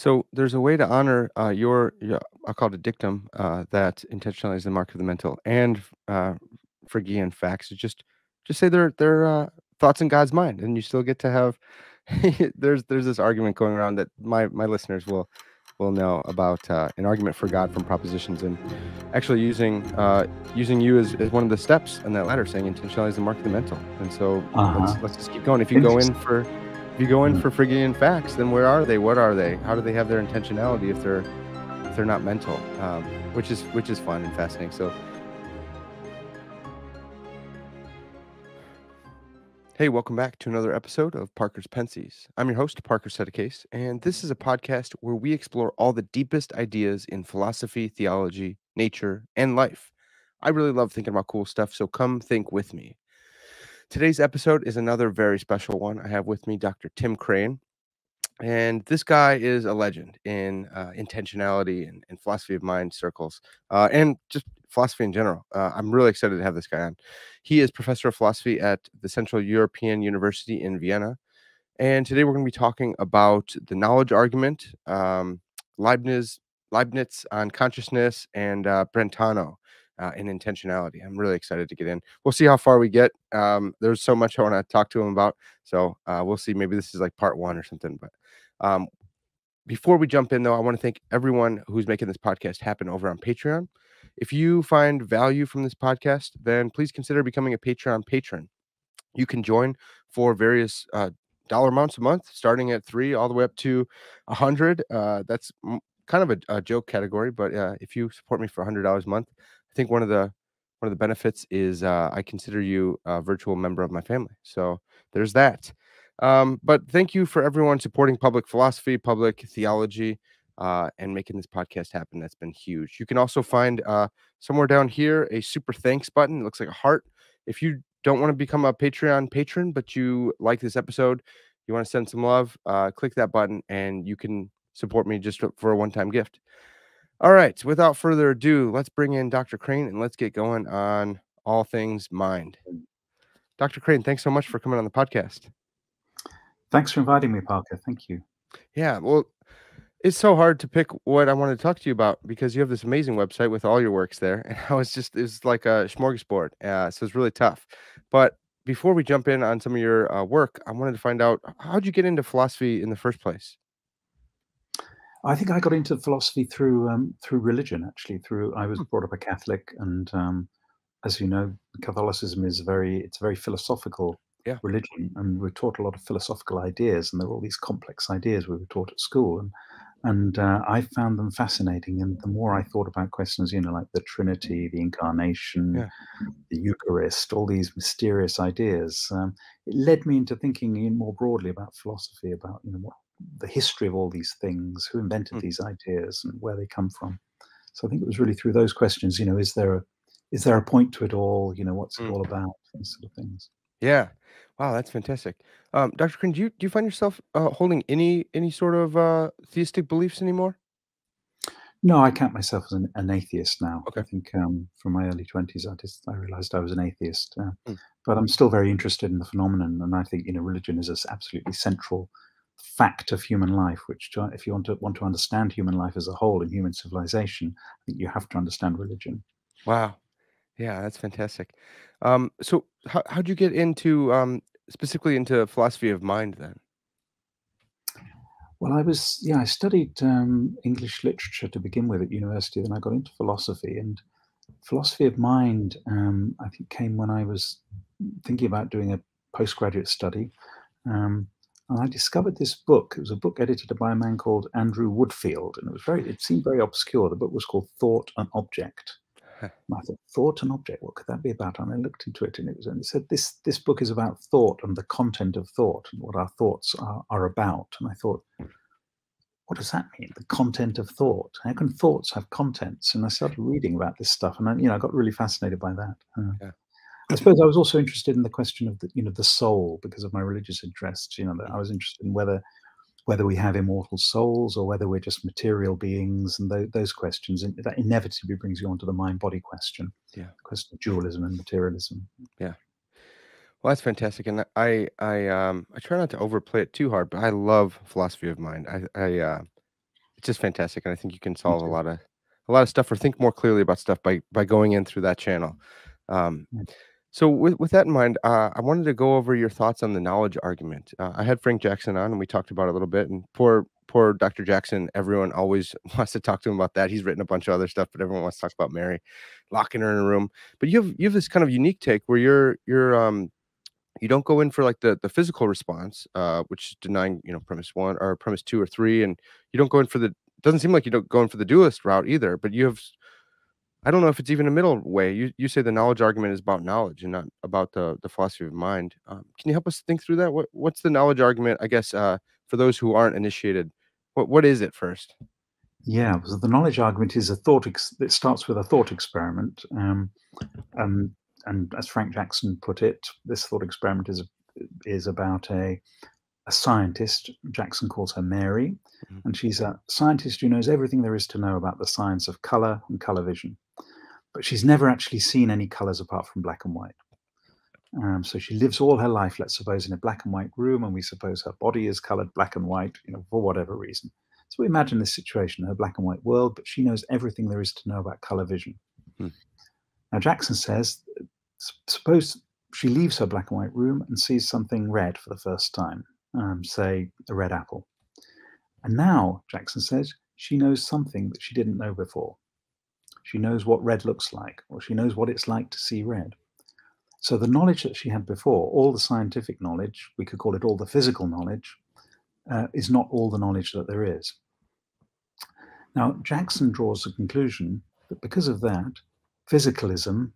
So there's a way to honor your I'll call it a dictum that intentionality is the mark of the mental, and Frege facts. Just say they're thoughts in God's mind, and you still get to have. There's this argument going around that my listeners will know about an argument for God from propositions, and actually using you as one of the steps on that ladder, saying intentionality is the mark of the mental. And so Uh-huh. let's just keep going. Interesting. If you go in Mm. for Phrygian facts, then where are they? What are they? How do they have their intentionality if they're not mental? Which is fun and fascinating. So, hey, welcome back to another episode of Parker's Pensées. I'm your host, Parker Sedecase, and this is a podcast where we explore all the deepest ideas in philosophy, theology, nature, and life. I really love thinking about cool stuff, so come think with me. Today's episode is another very special one. I have with me Dr. Tim Crane. And this guy is a legend in intentionality and philosophy of mind circles, and just philosophy in general. I'm really excited to have this guy on. He is professor of philosophy at the Central European University in Vienna. And today we're going to be talking about the knowledge argument, Leibniz, Leibniz on consciousness, and Brentano in intentionality. I'm really excited to get in. We'll see how far we get. There's so much I want to talk to him about. So we'll see. Maybe this is like part one or something. But um, before we jump in, though, I want to thank everyone who's making this podcast happen over on Patreon. If you find value from this podcast, then please consider becoming a Patreon patron. You can join for various dollar amounts a month, starting at 3 all the way up to 100. That's kind of a joke category, but if you support me for $100 a month, I think one of the benefits is I consider you a virtual member of my family. So there's that. But thank you for everyone supporting public philosophy, public theology, and making this podcast happen. That's been huge. You can also find somewhere down here a super thanks button. It looks like a heart. If you don't want to become a Patreon patron, but you like this episode, you want to send some love, click that button and you can support me just for a one-time gift. All right. Without further ado, let's bring in Dr. Crane and let's get going on all things mind. Dr. Crane, thanks so much for coming on the podcast. Thanks for inviting me, Parker. Thank you. Yeah. Well, it's so hard to pick what I want to talk to you about because you have this amazing website with all your works there. And it's like a smorgasbord. So it's really tough. But before we jump in on some of your work, I wanted to find out, how'd you get into philosophy in the first place? I think I got into philosophy through religion. Actually, I was Hmm. brought up a Catholic, and as you know, Catholicism is it's a very philosophical Yeah. religion, and we're taught a lot of philosophical ideas, and there were all these complex ideas we were taught at school, and I found them fascinating. And the more I thought about questions, like the Trinity, the Incarnation, Yeah. the Eucharist, all these mysterious ideas, it led me into thinking more broadly about philosophy, about what the history of all these things, who invented Hmm. these ideas, and where they come from. So I think it was really through those questions. Is there a point to it all? What's it Hmm. all about? These sort of things. Yeah. Wow, that's fantastic. Dr. Crane, do you find yourself holding any sort of theistic beliefs anymore? No, I count myself as an atheist now. I Okay. think from my early 20s, I realized I was an atheist, Hmm. but I'm still very interested in the phenomenon, and I think religion is an absolutely central fact of human life. Which, if you want to understand human life as a whole and human civilization, I think you have to understand religion. Wow. Yeah, that's fantastic. So how'd you get into specifically into philosophy of mind then? Well, I studied English literature to begin with at university. Then I got into philosophy, and philosophy of mind, I think, came when I was thinking about doing a postgraduate study. And I discovered this book. It was a book edited by a man called Andrew Woodfield, and it seemed very obscure. The book was called Thought and Object. And I thought, thought and object, what could that be about? And I looked into it, and it said this book is about thought and the content of thought and what our thoughts are about. And I thought, what does that mean? The content of thought? How can thoughts have contents? And I started reading about this stuff, and I got really fascinated by that. Yeah. I suppose I was also interested in the question of the soul because of my religious interests. That I was interested in whether we have immortal souls or whether we're just material beings, and those questions. And that inevitably brings you onto the mind-body question, Yeah. the question of dualism and materialism. Yeah. Well, that's fantastic, and I try not to overplay it too hard, but I love philosophy of mind. I it's just fantastic, and I think you can Me solve too. a lot of stuff or think more clearly about stuff by going in through that channel. Um, Yeah. so with that in mind, I wanted to go over your thoughts on the knowledge argument. I had Frank Jackson on, and we talked about it a little bit. And poor Dr. Jackson, everyone always wants to talk to him about that. He's written a bunch of other stuff, but everyone wants to talk about Mary, locking her in a room. But you have this kind of unique take where you don't go in for like the physical response, which is denying premise one or premise two or three, and you don't go in for the. Doesn't seem like you don't go in for the dualist route either, but you have I don't know if it's even a middle way. You say the knowledge argument is about knowledge and not about the philosophy of mind. Can you help us think through that? What's the knowledge argument? I guess for those who aren't initiated, what is it first? Yeah, so the knowledge argument is a thought. It starts with a thought experiment, um, and as Frank Jackson put it, this thought experiment is about a scientist. Jackson calls her Mary, Mhm. and she's a scientist who knows everything there is to know about the science of color and color vision. But she's never actually seen any colors apart from black and white. So she lives all her life, let's suppose, in a black and white room, and we suppose her body is colored black and white, for whatever reason. So we imagine this situation, her black and white world, but she knows everything there is to know about color vision. Hmm. Now, Jackson says, suppose she leaves her black and white room and sees something red for the first time, say a red apple. And now, Jackson says, she knows something that she didn't know before. She knows what red looks like, or she knows what it's like to see red. So the knowledge that she had before, all the scientific knowledge, we could call it all the physical knowledge, is not all the knowledge that there is. Now, Jackson draws the conclusion that because of that, physicalism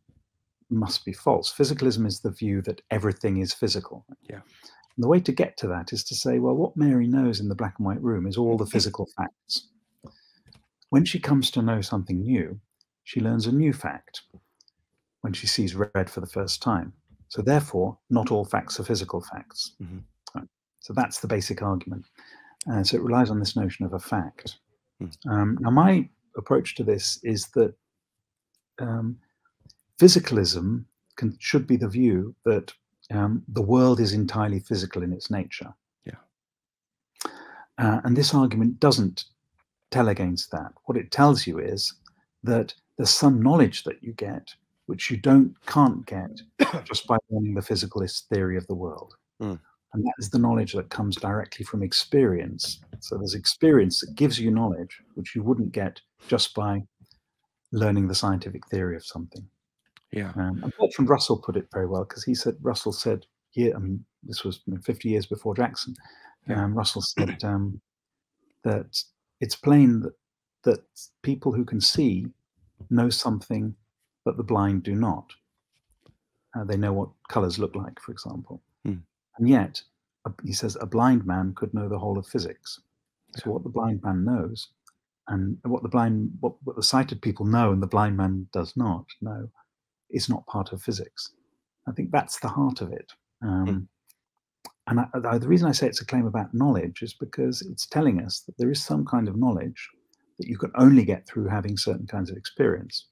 must be false. Physicalism is the view that everything is physical. Yeah. And the way to get to that is to say, well, what Mary knows in the black and white room is all the physical facts. When she comes to know something new, she learns a new fact when she sees red for the first time. So therefore, not all facts are physical facts. Hmm. Right. So that's the basic argument. So it relies on this notion of a fact. Now, my approach to this is that um, physicalism should be the view that the world is entirely physical in its nature. Yeah. And this argument doesn't tell against that. What it tells you is that there's some knowledge that you get which you can't get just by learning the physicalist theory of the world. Mm. And that is the knowledge that comes directly from experience. So there's experience that gives you knowledge which you wouldn't get just by learning the scientific theory of something. Yeah. And Bertrand Russell put it very well, because Russell said, yeah, I mean, this was 50 years before Jackson. Yeah. Russell said that it's plain that people who can see know something that the blind do not. They know what colors look like, for example. Mm. And yet, he says, a blind man could know the whole of physics. So Yeah. what the blind man knows, and what the sighted people know and the blind man does not know, is not part of physics. I think that's the heart of it. Mm. And the reason I say it's a claim about knowledge is because it's telling us that there is some kind of knowledge that you can only get through having certain kinds of experience.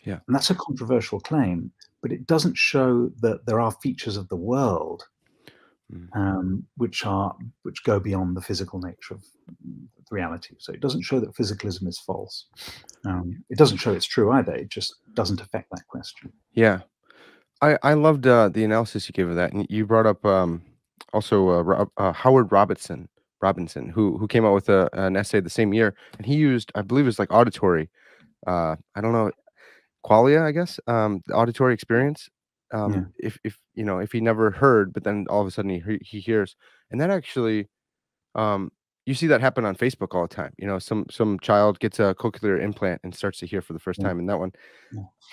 Yeah. And that's a controversial claim, but it doesn't show that there are features of the world Mm. which go beyond the physical nature of reality. So it doesn't show that physicalism is false. It doesn't show it's true either. It just doesn't affect that question. Yeah. I loved the analysis you gave of that, and you brought up also Howard Robinson, who came out with an essay the same year, and he used, I believe, it was like auditory. I don't know, qualia, I guess, the auditory experience. Yeah. If he never heard, but then all of a sudden he hears, and that actually, um, you see that happen on Facebook all the time. Some child gets a cochlear implant and starts to hear for the first Yeah. time, and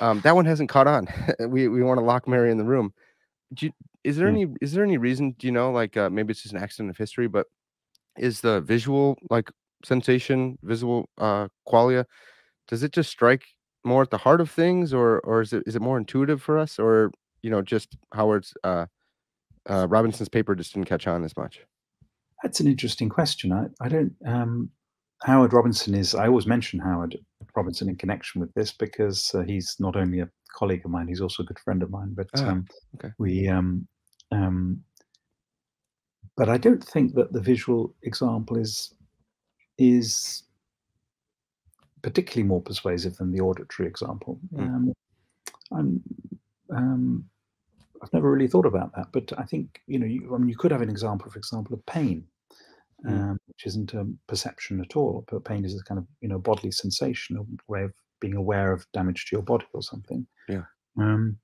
Yeah. that one hasn't caught on. We want to lock Mary in the room. Do you, Yeah. is there any reason? Do you know, like maybe it's just an accident of history, but is the visual like sensation, visual qualia, does it just strike more at the heart of things, or is it more intuitive for us, or just Howard's Robinson's paper just didn't catch on as much? That's an interesting question. I don't. Howard Robinson is. I always mention Howard Robinson in connection with this because he's not only a colleague of mine, he's also a good friend of mine. But Ah, okay. we. But I don't think that the visual example is particularly more persuasive than the auditory example. Mm, I'm, um, I've never really thought about that, but I think I mean, you could have an example, for example, of pain, mm, which isn't a perception at all. But pain is a kind of bodily sensation, a way of being aware of damage to your body or something. yeah, Um,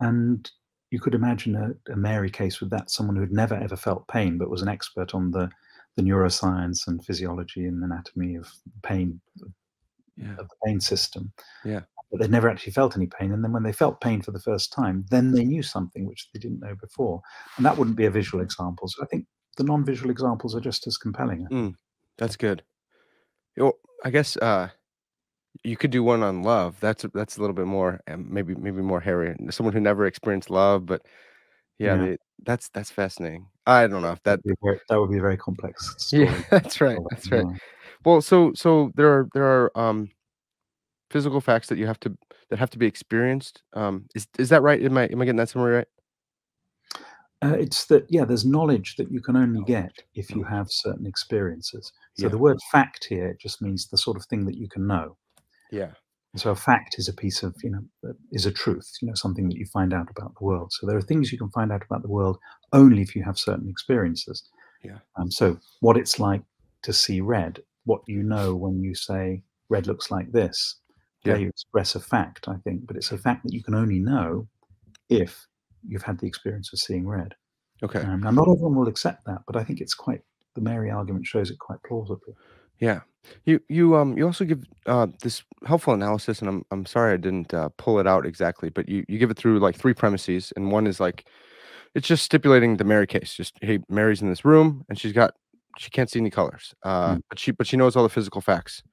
and you could imagine a Mary case with that, someone who'd never ever felt pain, but was an expert on the neuroscience and physiology and anatomy of pain, yeah, of the pain system, yeah. but they'd never actually felt any pain. And then when they felt pain for the first time, then they knew something which they didn't know before. And that wouldn't be a visual example. So I think the non-visual examples are just as compelling, I think. Mm, that's good. Well, I guess, you could do one on love. That's a little bit more, maybe more hairy. Someone who never experienced love, but yeah, Yeah. they that's fascinating. I don't know if that That would be a very complex yeah, story. that's right, Well, that's right. yeah. Well, so there are, physical facts that you have to that have to be experienced. Is that right? Am I getting that summary right? It's that, yeah, there's knowledge that you can only get if you Knowledge. have certain experiences. So Yeah, the word fact here just means the sort of thing that you can know. yeah, So a fact is a piece of, is a truth, something that you find out about the world. So there are things you can find out about the world only if you have certain experiences. yeah, So what it's like to see red, what you know when you say red looks like this, there yeah. you express a fact, I think, but it's a fact that you can only know if you've had the experience of seeing red. Okay. Now, not everyone will accept that, but I think the Mary argument shows it quite plausibly. Yeah. You also give, this helpful analysis, and I'm sorry I didn't, pull it out exactly, but you give it through, like, 3 premises, and one is, like, it's just stipulating the Mary case. Just, "Hey, Mary's in this room, and she can't see any colors, Mm, but she knows all the physical facts."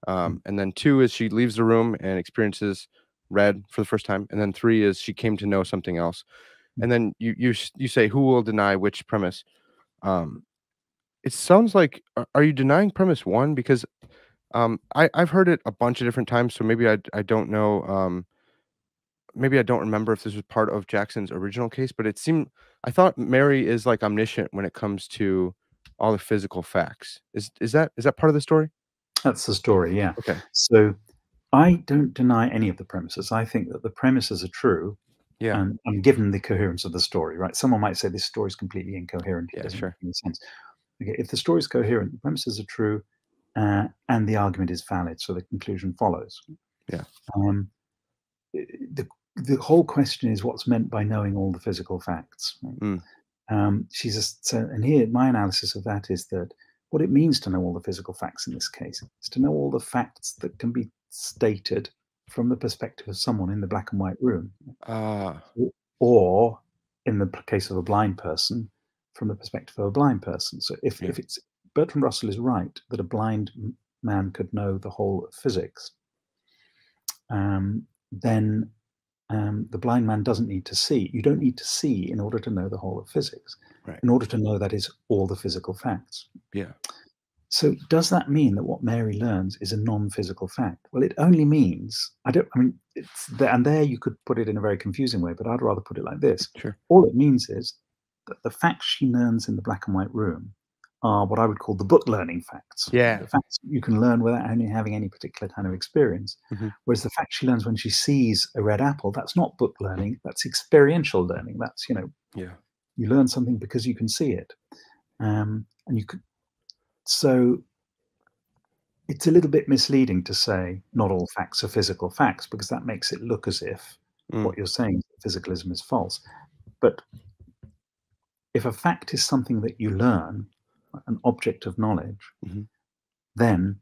mm, And then 2 is she leaves the room and experiences red for the first time, and then 3 is she came to know something else. mm. And then you say, "Who will deny which premise?" Um, it sounds like are you denying premise 1? Because, I've heard it a bunch of different times, so maybe I don't know, maybe I don't remember if this was part of Jackson's original case, but I thought Mary is, like, omniscient when it comes to all the physical facts. Is that part of the story? That's the story, yeah. Okay. So I don't deny any of the premises. I think that the premises are true, Yeah. and given the coherence of the story, right? Someone might say this story is completely incoherent. It Yeah, doesn't make sure. any sense. Okay, if the story is coherent, the premises are true, and the argument is valid, so the conclusion follows. Yeah. Um, the whole question is what's meant by knowing all the physical facts. Right? Mm, And here my analysis of that is that what it means to know all the physical facts in this case is to know all the facts that can be stated from the perspective of someone in the black and white room, ah, or in the case of a blind person, from the perspective of a blind person. So yeah. if it's Bertrand Russell is right that a blind man could know the whole of physics, then the blind man doesn't need to see. You don't need to see in order to know the whole of physics, Right. in order to know that is all the physical facts. Yeah. So does that mean that what Mary learns is a non-physical fact? Well, it only means I mean, it's there, and there you could put it in a very confusing way, but I'd rather put it like this: Sure. all it means is that the facts she learns in the black and white room are what I would call the book learning facts, Yeah. the facts you can learn without only having any particular kind of experience. Mhm. Whereas the fact she learns when she sees a red apple, that's not book learning, that's experiential learning. That's, Yeah. you learn something because you can see it. And you could, so it's a little bit misleading to say not all facts are physical facts, because that makes it look as if Mm, what you're saying, physicalism, is false. But if a fact is something that you learn, an object of knowledge, mhm. then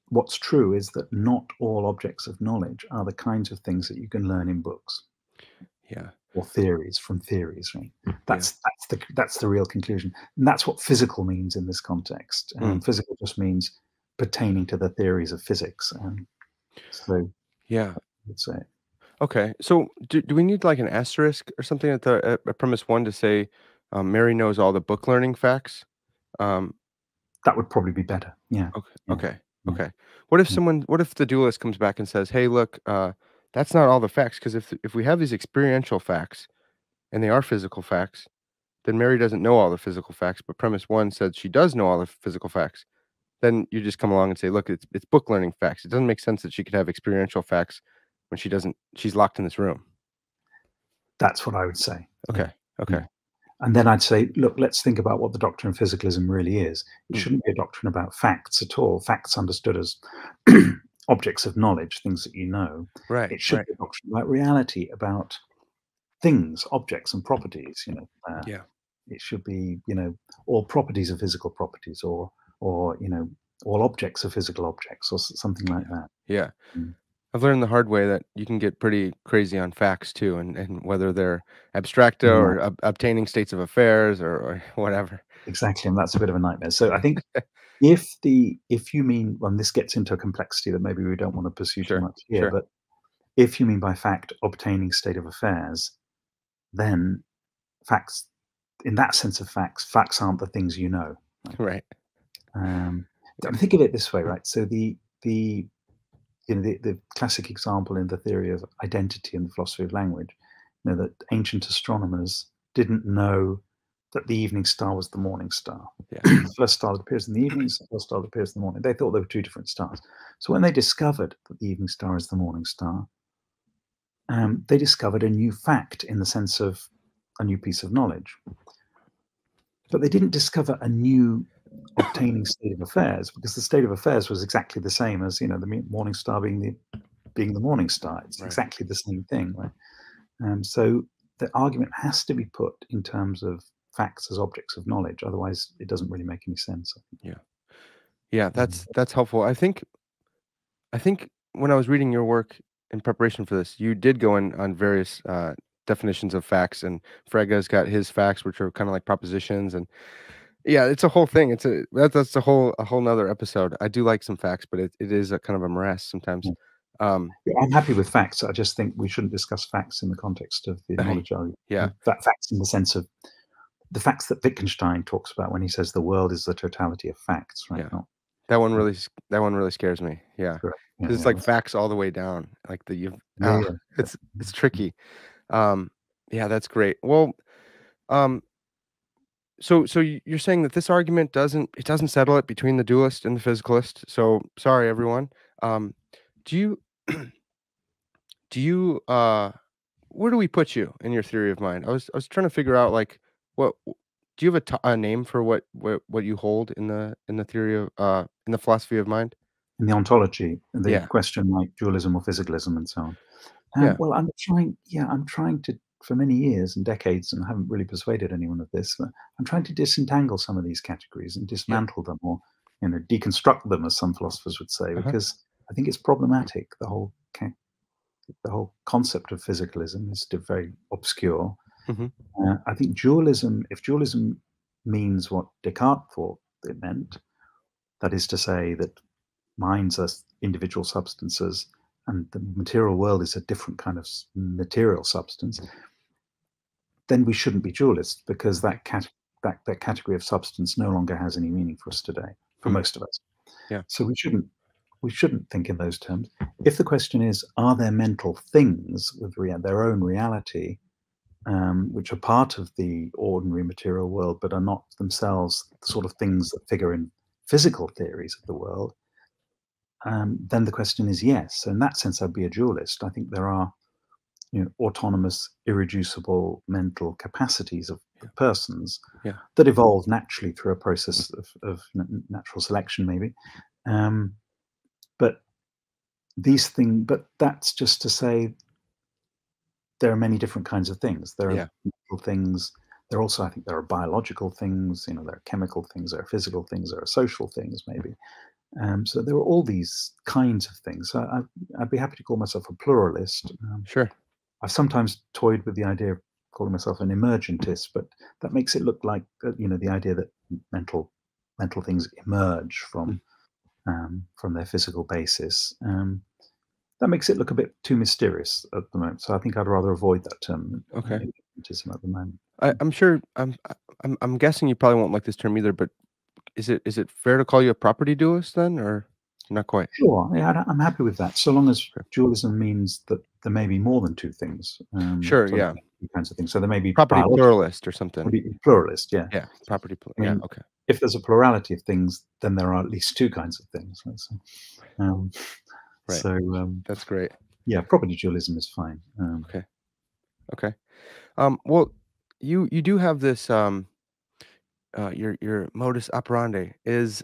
what's true is that not all objects of knowledge are the kinds of things that you can learn in books Yeah. or theories from theories. Right? Yeah. That's the real conclusion, and that's what physical means in this context. Mm, Physical just means pertaining to the theories of physics. So yeah. I'd say Okay. So do we need, like, an asterisk or something at premise 1 to say, Mary knows all the book learning facts? Um, that would probably be better. Yeah, okay, yeah, okay, yeah, okay. yeah. What if the dualist comes back and says, "Hey, look, that's not all the facts, because if we have these experiential facts and they are physical facts, then Mary doesn't know all the physical facts, but premise 1 said she does know all the physical facts." then you just come along and say, "Look, it's book learning facts." It doesn't make sense that she could have experiential facts when she's locked in this room. That's what I would say. Yeah. Okay, okay. Yeah. And then I'd say, look, let's think about what the doctrine of physicalism really is. It Mm, shouldn't be a doctrine about facts at all, facts understood as objects of knowledge, things that you know. right, It should right. be a doctrine about reality, about things, objects, and properties. Yeah, It should be, all properties of physical properties, or all objects are physical objects, or something like yeah, that. yeah. Mm. I've learned the hard way that you can get pretty crazy on facts too, and whether they're abstracta Yeah, or obtaining states of affairs or whatever. exactly, and that's a bit of a nightmare. So I think if you mean, well, and this gets into a complexity that maybe we don't want to pursue too Sure, much here, sure. but if you mean by fact obtaining state of affairs, then facts, in that sense of facts aren't the things you know. Right? Right. I Yeah. mean, think of it this way, right? So the classic example in the theory of identity and the philosophy of language, that ancient astronomers didn't know that the evening star was the morning star. Yeah. The first star that appears in the evening, the first star that appears in the morning. They thought they were two different stars. So when they discovered that the evening star is the morning star, they discovered a new fact in the sense of a new piece of knowledge. But they didn't discover a new obtaining state of affairs, because the state of affairs was exactly the same as the morning star being the morning star. It's Right. exactly the same thing, right? So the argument has to be put in terms of facts as objects of knowledge. Otherwise, it doesn't really make any sense. Yeah. Yeah, Mm. that's helpful. I think when I was reading your work in preparation for this, you did go in on various definitions of facts, and Frege's got his facts, which are kind of like propositions, and yeah, it's a whole thing. That's a whole nother episode. I do like some facts, but it is a kind of a morass sometimes. Yeah. Um, Yeah, I'm happy with facts. I just think we shouldn't discuss facts in the context of the knowledge argument. yeah, Facts in the sense of the facts that Wittgenstein talks about when he says the world is the totality of facts, right? yeah. Not That one really scares me. Yeah, correct. Yeah, because it's yeah, like facts all the way down. Like yeah, yeah, yeah. it's tricky. Um, yeah, that's great. Well, um, so you're saying that this argument doesn't settle it between the dualist and the physicalist. So sorry, everyone. Um, do you do you where do we put you in your theory of mind? I was trying to figure out like what do you have a name for what you hold in the theory of in the philosophy of mind? In the ontology, the Yeah, question like dualism or physicalism and so on. yeah, Well, I'm trying to, for many years and decades, and I haven't really persuaded anyone of this, but I'm trying to disentangle some of these categories and yeah. dismantle them, or deconstruct them, as some philosophers would say, Uh-huh. because I think it's problematic. The whole concept of physicalism is very obscure. Mhm. I think dualism, if dualism means what Descartes thought it meant, that is to say that minds are individual substances and the material world is a different kind of material substance, then we shouldn't be dualists, because Okay. that category of substance no longer has any meaning for us today, for Hmm. most of us. Yeah. So we shouldn't think in those terms. If the question is, are there mental things with their own reality, which are part of the ordinary material world, but are not themselves the sort of things that figure in physical theories of the world, then the question is yes. So in that sense, I'd be a dualist. I think there are autonomous, irreducible mental capacities of Yeah. persons Yeah. that evolve naturally through a Mm. process of natural selection, maybe. Um, but but that's just to say there are many different kinds of things. There are Yeah. mental things. I think there are biological things. There are chemical things. There are physical things. There are social things, maybe. So there are all these kinds of things. So I'd be happy to call myself a pluralist. Sure. I've sometimes toyed with the idea of calling myself an emergentist, but that makes it look like the idea that mental things emerge Mm. from their physical basis. That makes it look a bit too mysterious at the moment. So I think I'd rather avoid that term, Okay. emergentism, at the moment. I'm sure I'm guessing you probably won't like this term either, but is it fair to call you a property dualist then, or not quite? Sure, yeah, I'm happy with that, so long as Sure. dualism means that there may be more than two things. Sure, So there yeah. may be two kinds of things. So there may be Property biological, pluralist or something. maybe pluralist, yeah. Yeah, I yeah, mean, okay. if there's a plurality of things, then there are at least two kinds of things. Right? Um, Right. so That's great. yeah, property dualism is fine. Okay. Okay. Well, you do have this your modus operandi is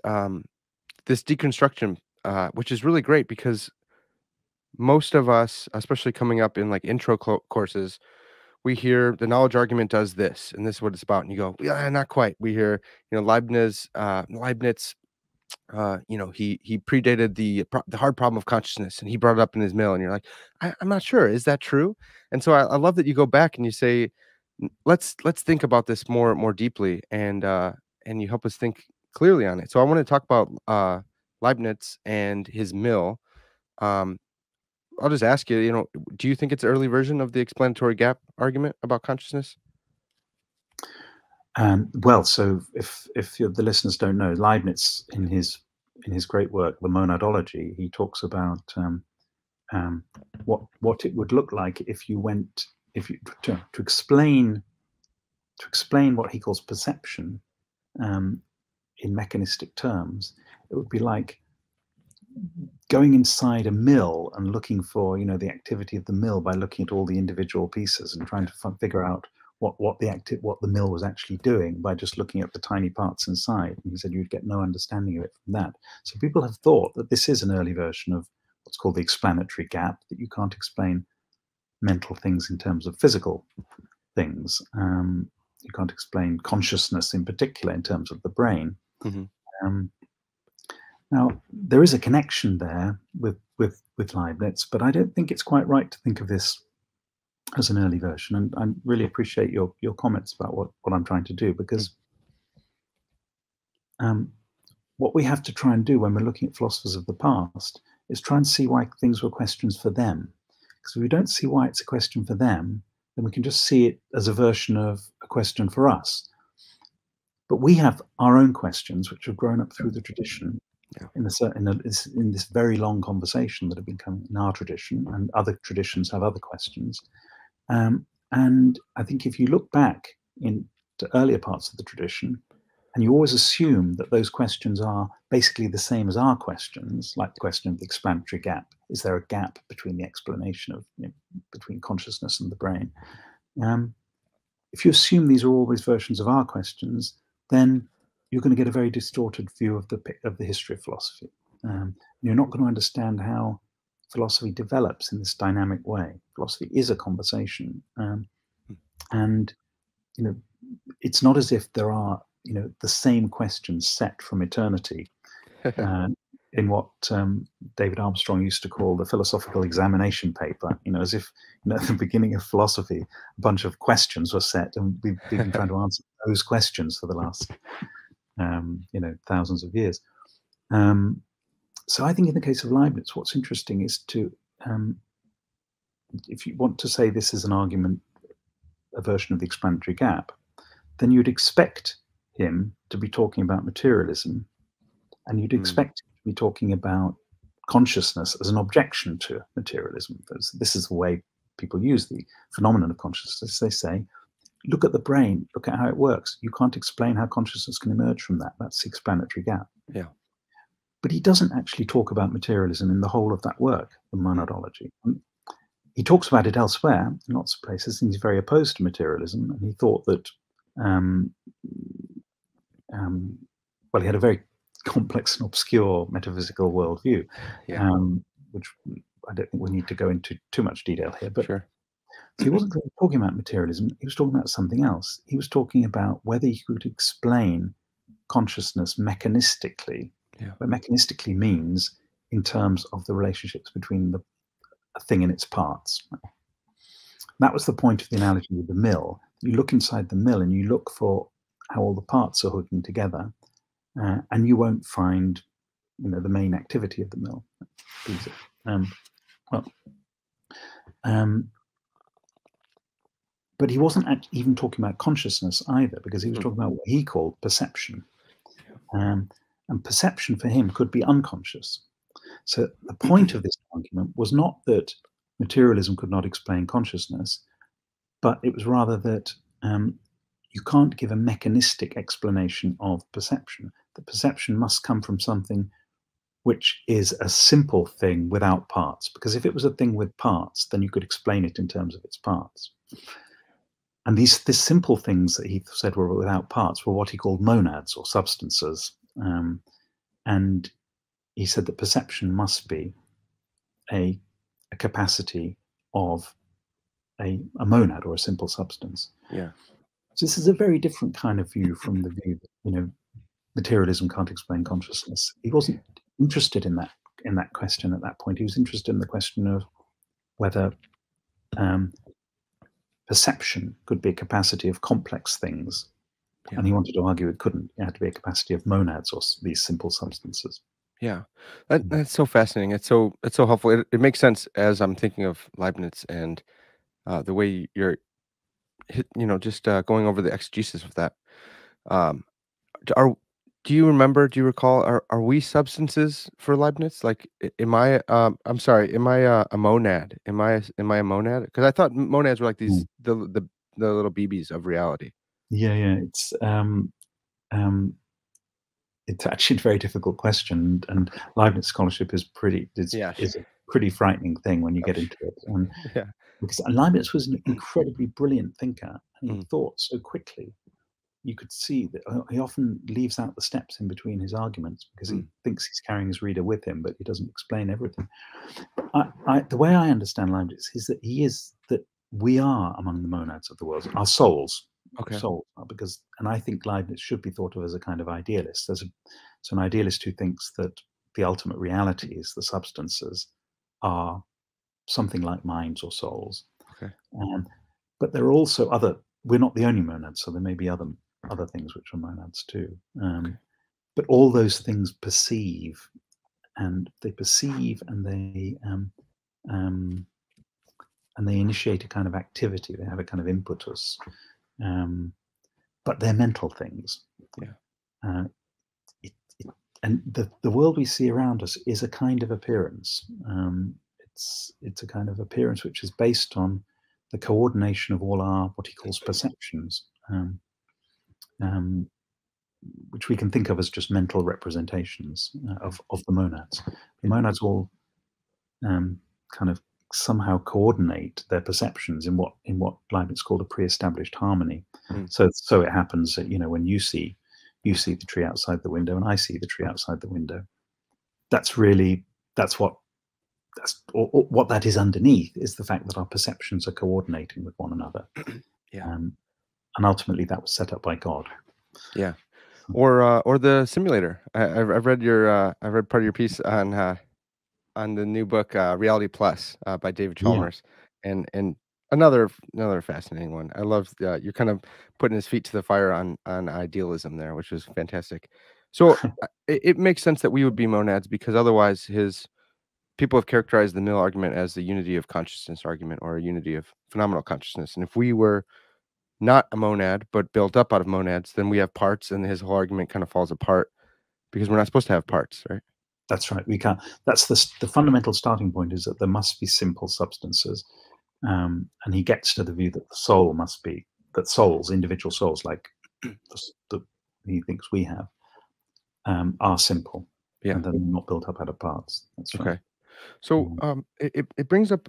this deconstruction, which is really great because most of us, especially coming up in like intro courses, we hear the knowledge argument does this, and this is what it's about, and you go, yeah, not quite. We hear, Leibniz, he predated the hard problem of consciousness, and he brought it up in his mill, and you're like, I'm not sure, is that true? And so I love that you go back and you say, let's think about this more deeply, and you help us think clearly on it. So I want to talk about Leibniz and his mill. Um, I'll just ask you, do you think it's an early version of the explanatory gap argument about consciousness? Well, so if the listeners don't know, Leibniz in his great work, The Monadology, he talks about what it would look like if you went if you to explain what he calls perception in mechanistic terms. It would be like going inside a mill and looking for the activity of the mill by looking at all the individual pieces and trying to figure out what the mill was actually doing by just looking at the tiny parts inside. And he said you'd get no understanding of it from that. So people have thought that this is an early version of what's called the explanatory gap, that you can't explain mental things in terms of physical things. You can't explain consciousness in particular in terms of the brain. Hmm. Um, Now, there is a connection there with Leibniz, but I don't think it's quite right to think of this as an early version. And I really appreciate your comments about what I'm trying to do, because what we have to try and do when we're looking at philosophers of the past is try and see why things were questions for them. Because if we don't see why it's a question for them, then we can just see it as a version of a question for us. But we have our own questions, which have grown up through the tradition, Yeah. in this very long conversation that have been coming in our tradition, and other traditions have other questions. And I think if you look back into earlier parts of the tradition, and you always assume that those questions are basically the same as our questions, like the question of the explanatory gap. Is there a gap between the explanation of between consciousness and the brain? If you assume these are always versions of our questions, then you're going to get a very distorted view of the history of philosophy. You're not going to understand how philosophy develops in this dynamic way. Philosophy is a conversation, and it's not as if there are the same questions set from eternity in what David Armstrong used to call the philosophical examination paper. As if at the beginning of philosophy, a bunch of questions were set, and we've been trying to answer those questions for the last thousands of years. So I think in the case of Leibniz, what's interesting is to, if you want to say this is an argument, a version of the explanatory gap, then you'd expect him to be talking about materialism, and you'd expect him to be talking about consciousness as an objection to materialism. This is the way people use the phenomenon of consciousness. They say, look at the brain, look at how it works. You can't explain how consciousness can emerge from that. That's the explanatory gap. Yeah. But he doesn't actually talk about materialism in the whole of that work, the monadology. He talks about it elsewhere in lots of places, and he's very opposed to materialism. And he thought that, well, he had a very complex and obscure metaphysical worldview, which I don't think we need to go into too much detail here. But Sure. so he wasn't really talking about materialism. He was talking about something else. He was talking about whether he could explain consciousness mechanistically. Yeah. What mechanistically means in terms of the relationships between a thing and its parts. That was the point of the analogy with the mill. You look inside the mill and you look for how all the parts are hooking together, and you won't find the main activity of the mill. But he wasn't even talking about consciousness either, because he was talking about what he called perception. And perception for him could be unconscious. So the point of this argument was not that materialism could not explain consciousness, but it was rather that you can't give a mechanistic explanation of perception. The perception must come from something which is a simple thing without parts, because if it was a thing with parts, then you could explain it in terms of its parts. And these simple things that he said were without parts were what he called monads or substances. And he said that perception must be a capacity of a monad or a simple substance. Yeah. So this is a very different kind of view from the view that, materialism can't explain consciousness. He wasn't interested in that question at that point. He was interested in the question of whether perception could be a capacity of complex things, Yeah. and he wanted to argue it couldn't. It had to be a capacity of monads or these simple substances. Yeah. That's so fascinating. It's so helpful. It makes sense as I'm thinking of Leibniz and the way you're just going over the exegesis of that. Um, d- are do you remember? Do you recall? Are we substances for Leibniz? Like, am I? I'm sorry. Am I a monad? Am I a monad? Because I thought monads were like Mm. these the little BBs of reality. Yeah. It's actually a very difficult question, and Leibniz scholarship is Yeah. is a pretty frightening thing when you I'm get sure. into it. And Yeah. because Leibniz was an incredibly brilliant thinker, and he Mm, thought so quickly. You could see that he often leaves out the steps in between his arguments because he mm, thinks he's carrying his reader with him, but he doesn't explain everything. The way I understand Leibniz is that we are among the monads of the world, our okay. souls, and I think Leibniz should be thought of as a kind of idealist. So an idealist who thinks that the ultimate realities, the substances, are something like minds or souls. Okay. Um, but there are also other. We're not the only monads, so there may be other things which are monads too. Okay. But all those things perceive, and they perceive, um, and they initiate a kind of activity. They have a kind of impetus, but they're mental things. Yeah. Uh, it, it, and the world we see around us is a kind of appearance. It's a kind of appearance which is based on the coordination of all our what he calls perceptions, um, which we can think of as just mental representations Mm, of the monads. The yeah. monads all kind of somehow coordinate their perceptions in what Leibniz called a pre-established harmony. Mm, So it happens that when you see the tree outside the window and I see the tree outside the window. That's really what that is underneath is the fact that our perceptions are coordinating with one another, yeah. and ultimately that was set up by God. Yeah. Or the simulator. I've read I've read part of your piece on the new book, Reality Plus, by David Yeah. Chalmers, and another fascinating one. I love you're kind of putting his feet to the fire on idealism there, which was fantastic. So it makes sense that we would be monads because otherwise, his people have characterized the Mill argument as the unity of consciousness argument or a unity of phenomenal consciousness, and if we were not a monad but built up out of monads, then we have parts, and his whole argument kind of falls apart because we're not supposed to have parts, right? That's right. We can't. That's the fundamental starting point is that there must be simple substances, and he gets to the view that the soul must be individual souls, like the he thinks we have, are simple, Yeah. and then not built up out of parts. That's right. Okay. So, Mm. it brings up,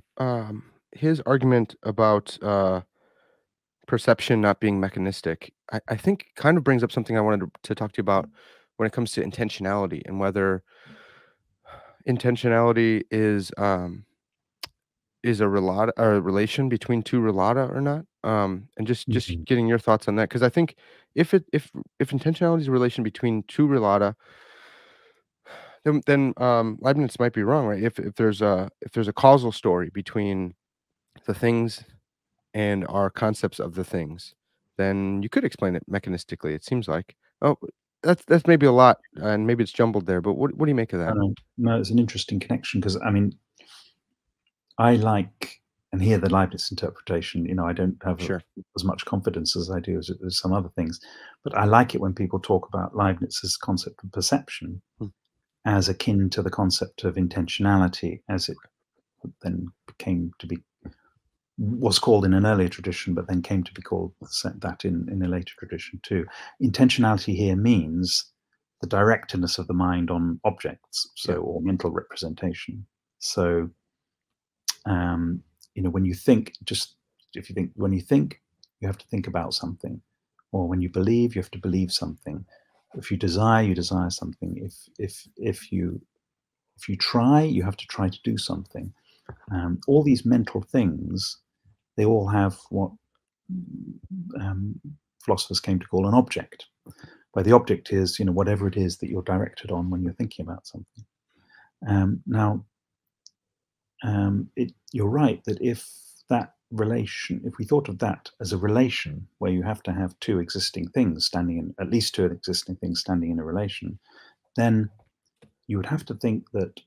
his argument about, perception not being mechanistic. I think kind of brings up something I wanted to talk to you about when it comes to intentionality and whether intentionality is a relation between 2 relata or not? And just Mhm. getting your thoughts on that because I think if intentionality is a relation between 2 relata, then Leibniz might be wrong, right? If there's a causal story between the things and our concepts of the things, then you could explain it mechanistically, it seems like. Oh, that's maybe a lot, and maybe it's jumbled there, but what do you make of that? No, it's an interesting connection because I mean, I like and here the Leibniz interpretation. I don't have Sure. as much confidence as I do as some other things, but I like it when people talk about Leibniz's concept of perception Hmm, as akin to the concept of intentionality, as it then came to be was called in an earlier tradition, but then came to be called that in a later tradition too. Intentionality here means the directedness of the mind on objects, Yeah. or mental representation. So, when you think, just if you think, when you think, you have to think about something, or when you believe, you have to believe something. If you desire, you desire something. If you try, you have to try to do something. All these mental things, they all have what um, philosophers came to call an object. Where the object is, whatever it is that you're directed on when you're thinking about something. Now, you're right that if we thought of that as a relation where you have to have two existing things standing in, at least two existing things standing in a relation, then you would have to think that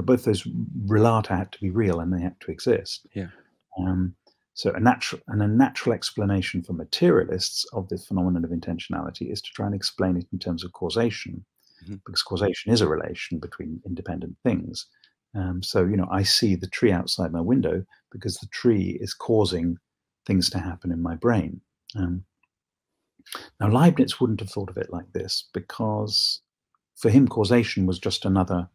both those relata had to be real and they had to exist. Yeah. Um, so a natural explanation for materialists of this phenomenon of intentionality is to try and explain it in terms of causation, Mhm. because causation is a relation between independent things. So, I see the tree outside my window because the tree is causing things to happen in my brain. Now, Leibniz wouldn't have thought of it like this, because for him, causation was just another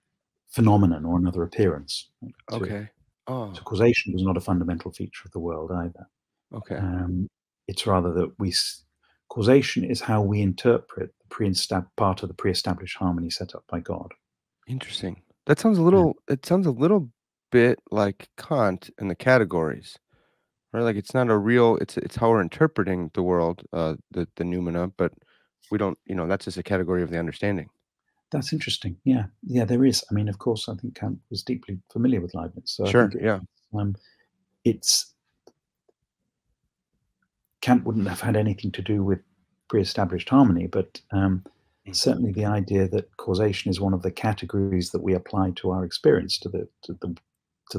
phenomenon or another appearance. Okay. So Oh, causation was not a fundamental feature of the world either. okay. Um, it's rather that causation is how we interpret the part of the pre-established harmony set up by God. Interesting. That sounds a little it sounds a little bit like Kant and the categories, right? Like it's not a real it's how we're interpreting the world, the noumena, but we don't, that's just a category of the understanding. That's interesting. Yeah, yeah, there is. I mean, of course, I think Kant was deeply familiar with Leibniz, so I think Sure, yeah. it's Kant wouldn't have had anything to do with pre-established harmony, but Mm, certainly the idea that causation is one of the categories that we apply to our experience, to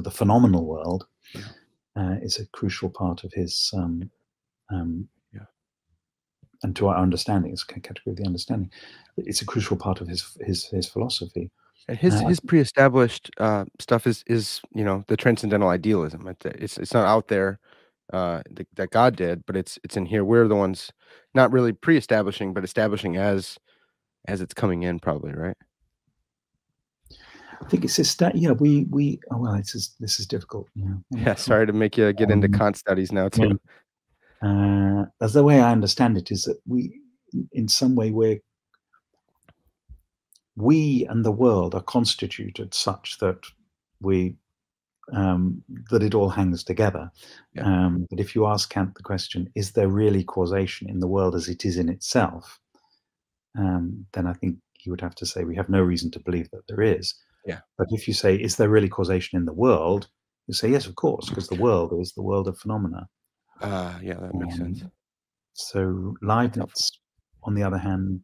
the phenomenal world, yeah, is a crucial part of his um, yeah. and to our understanding. It's a category of the understanding. It's a crucial part of his philosophy. And his I pre-established, stuff is, the transcendental idealism. It's not out there, that God did, but it's in here. We're the ones not really pre-establishing, but establishing as it's coming in probably, right? think it's this that yeah we oh well this is difficult. Yeah, I'm Yeah, not sure. sorry to make you get into Um, Kant studies now yeah. too. As the way I understand it is that in some way, we and the world are constituted such that we that it all hangs together. Yeah, But if you ask Kant the question, is there really causation in the world as it is in itself? Then I think he would have to say we have no reason to believe that there is. yeah. But if you say, is there really causation in the world? You say, yes, of course, because the world is the world of phenomena. Yeah, that makes sense. Um, So That's helpful. Leibniz, on the other hand,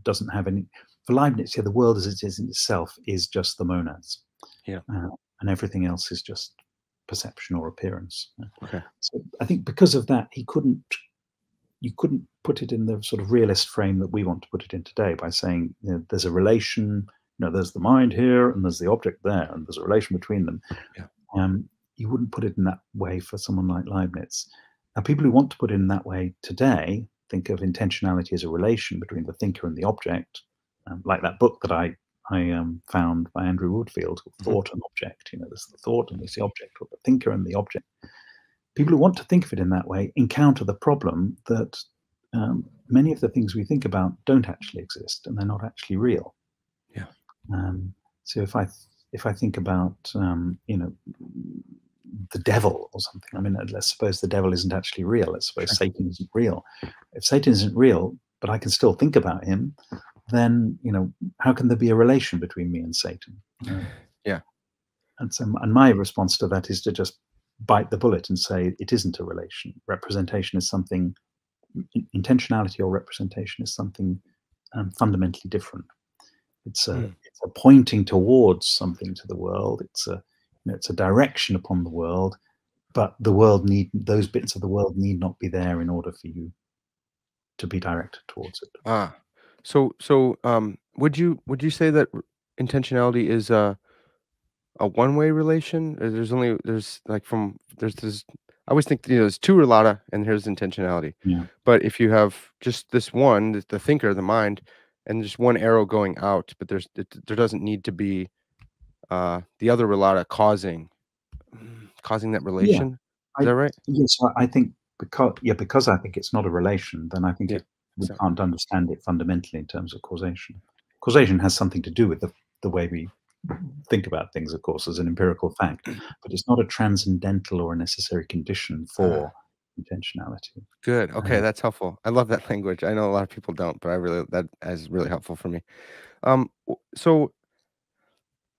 doesn't have any. For Leibniz, yeah, the world as it is in itself is just the monads, Yeah, uh, and everything else is just perception or appearance. okay. So I think because of that, you couldn't put it in the sort of realist frame that we want to put it in today by saying, there's a relation. There's the mind here, and there's the object there, and there's a relation between them. Yeah, Um, you wouldn't put it in that way for someone like Leibniz. Now, people who want to put it in that way today think of intentionality as a relation between the thinker and the object, like that book that I found by Andrew Woodfield, mhm, Thought and Object. There's the thought and there's the object, or the thinker and the object. People who want to think of it in that way encounter the problem that many of the things we think about don't actually exist and they're not actually real. yeah, Um, so if I think about the devil or something, I mean, let's suppose the devil isn't actually real. Let's suppose sure. Satan isn't real. If Satan isn't real, but I can still think about him, then how can there be a relation between me and Satan? Yeah, And my response to that is to just bite the bullet and say it isn't a relation. Representation is something. Intentionality or representation is something fundamentally different. mm, It's a pointing towards something to the world. It's a direction upon the world, but those bits of the world need not be there in order for you to be directed towards it. ah. Would you say that intentionality is, a one-way relation? Or there's like there's this I always think, there's 2 relata and here's intentionality. Yeah. But if you have just this one, the thinker, the mind, and just one arrow going out, but there doesn't need to be, the other relata causing that Yeah. relation. Is I that right? yes, I think because I think it's not a relation, then I think Yeah. we So can't understand it fundamentally in terms of causation. Causation has something to do with the way we think about things, of course, as an empirical fact, but it's not a transcendental or a necessary condition ah, for intentionality. good. Okay, Uh, that's helpful. I love that language. I know a lot of people don't, but that is really helpful for me. So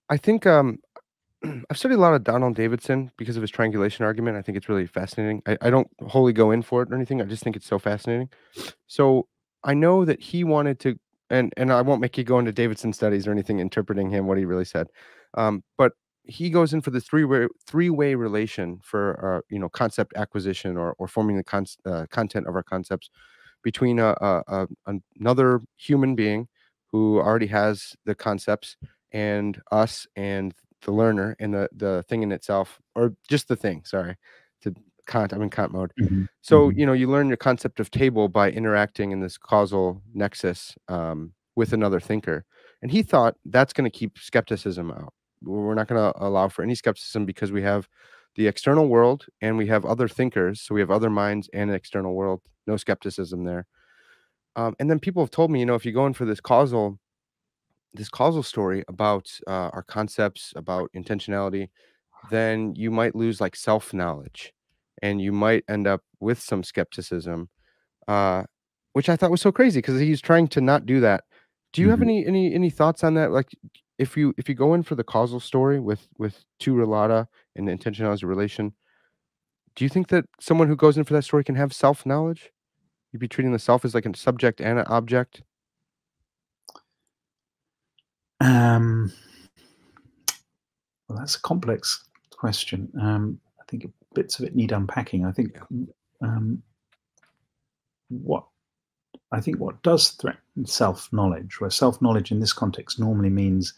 I think, I've studied a lot of Donald Davidson because of his triangulation argument. I think it's really fascinating. I don't wholly go in for it or anything. I just think it's so fascinating. So I know that he wanted to, and I won't make you go into Davidson studies or anything interpreting him what he really said. But he goes in for the three-way relation for concept acquisition or forming the content of our concepts between another human being who already has the concepts and us and the learner and the thing in itself, or just the thing. Sorry, to Kant. I'm in Kant mode. mhm, So mhm, you learn your concept of table by interacting in this causal nexus with another thinker, and he thought that's going to keep skepticism out. We're not going to allow for any skepticism because we have the external world and we have other thinkers, so we have other minds and an external world. No skepticism there. And then people have told me, if you go in for this causal story about our concepts, about intentionality, then you might lose like self knowledge, and you might end up with some skepticism, uh, which I thought was so crazy because he's trying to not do that. Do you have mhm. any thoughts on that? Like, if you go in for the causal story with two relata and intentionality as a relation, do you think that someone who goes in for that story can have self knowledge? You'd be treating the self as like a subject and an object. Um, well, that's a complex question. I think bits of it need unpacking. Yeah, Um, what what does threaten self-knowledge, where self-knowledge in this context normally means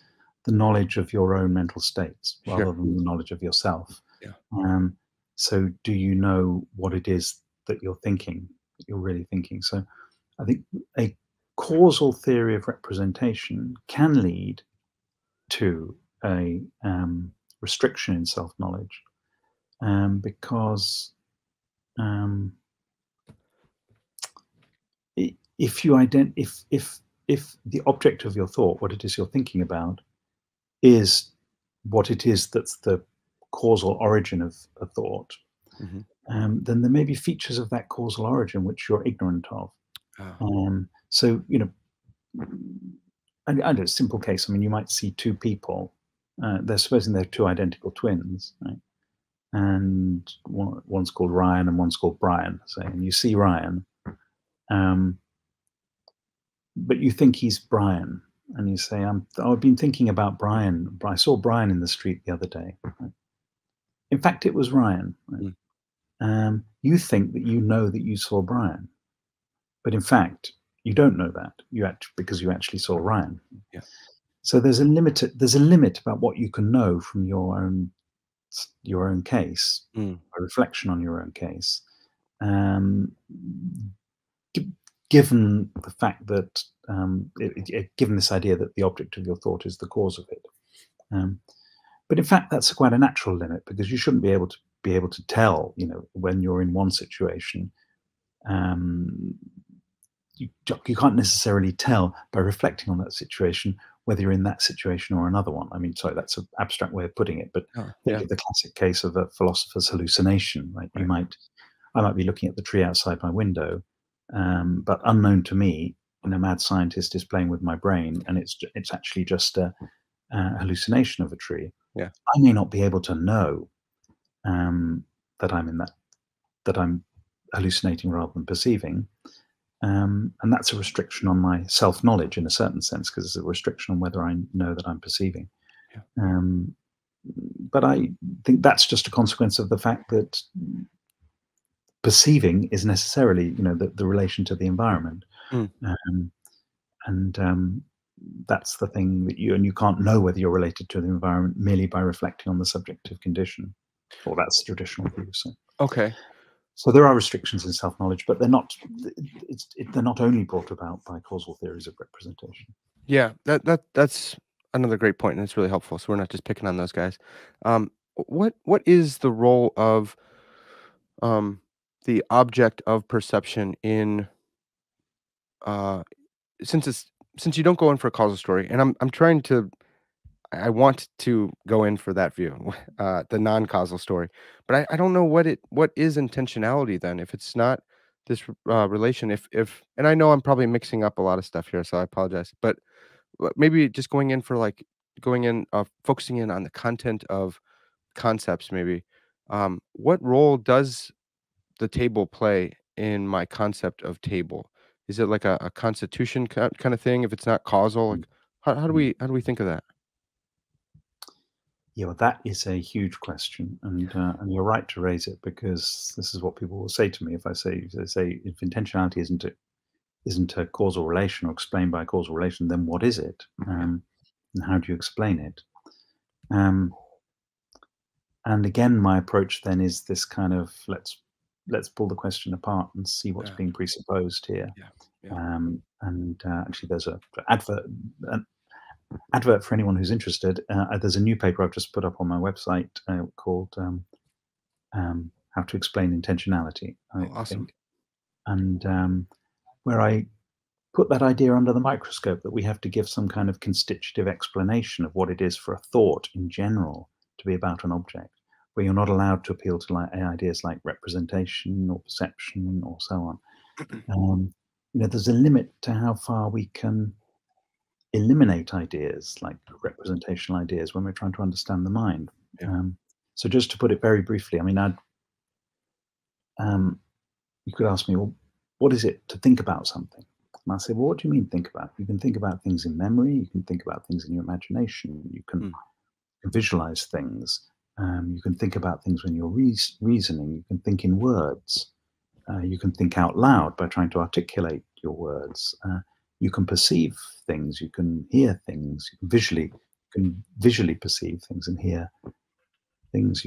the knowledge of your own mental states rather sure. than the knowledge of yourself. Yeah. Um, so, do you know what it is that you're thinking, that you're really thinking? So, I think a causal theory of representation can lead to a restriction in self-knowledge because um, if you if the object of your thought, what it is you're thinking about, is what it is that's the causal origin of a thought, Hmm. then there may be features of that causal origin which you're ignorant of. Oh, So I know a simple case. I mean, you might see two people. They're supposing they're two identical twins, right? And one's called Ryan and one's called Brian. Say, and you see Ryan, um, but you think he's Brian, and you say, I've been thinking about Brian. I saw Brian in the street the other day. Right? In fact, it was Ryan. Right? mm, You think that you know that you saw Brian, but in fact, you don't know that because you actually saw Ryan. yeah. So there's a limit about what you can know from your own case, Mm, a reflection on your own case, um, gi- given the fact that given this idea that the object of your thought is the cause of it. Um, but in fact, that's quite a natural limit because you shouldn't be able to tell, when you're in one situation. Um, you can't necessarily tell by reflecting on that situation whether you're in that situation or another one. I mean, sorry, that's an abstract way of putting it, but oh, think yeah. of the classic case of a philosopher's hallucination, right? Right. I might be looking at the tree outside my window, but unknown to me, a mad scientist is playing with my brain, and it's actually just a hallucination of a tree. Yeah. I may not be able to know um, that I'm in that I'm hallucinating rather than perceiving, and that's a restriction on my self knowledge in a certain sense because it's a restriction on whether I know that I'm perceiving. Yeah. Um, but I think that's just a consequence of the fact that perceiving is necessarily, the relation to the environment. Mm, Um, and that's the thing that you can't know whether you're related to the environment merely by reflecting on the subjective condition, or that's the traditional view. Okay. So there are restrictions in self-knowledge, but they're not only brought about by causal theories of representation. Yeah, that's another great point, and it's really helpful. So we're not just picking on those guys. What is the role of um, the object of perception in uh, since it's since you don't go in for a causal story, and I'm trying to I want to go in for that view, the non-causal story, but I don't know what is intentionality then if it's not this relation. If and I know I'm probably mixing up a lot of stuff here, so I apologize, but maybe just going in for like going in, focusing in on the content of concepts, maybe. What role does the table play in my concept of table? Is it like a constitution kind of thing? If it's not causal, like Mm. how do we think of that? Yeah, well, that is a huge question, and you're right to raise it, because this is what people will say to me if they say if intentionality isn't a causal relation or explained by a causal relation, then what is it? Yeah, And how do you explain it? Um, and again, my approach then is this kind of let's pull the question apart and see what's yeah, being presupposed here. yeah, yeah. And actually, there's an advert for anyone who's interested. There's a new paper I've just put up on my website called "How to Explain Intentionality," I Oh, awesome. think, and where I put that idea under the microscope, that we have to give some kind of constitutive explanation of what it is for a thought in general to be about an object, where you're not allowed to appeal to like ideas like representation or perception or so on. Um, there's a limit to how far we can eliminate ideas like representational ideas when we're trying to understand the mind. Yeah. Um, so just to put it very briefly, I mean, um, you could ask me, well, what is it to think about something? And I say, well, what do you mean think about? You can think about things in memory. You can think about things in your imagination. You can Mm, visualize things. You can think about things when you're reasoning. You can think in words. You can think out loud by trying to articulate your words. You can perceive things. You can hear things. You can visually perceive things and hear things.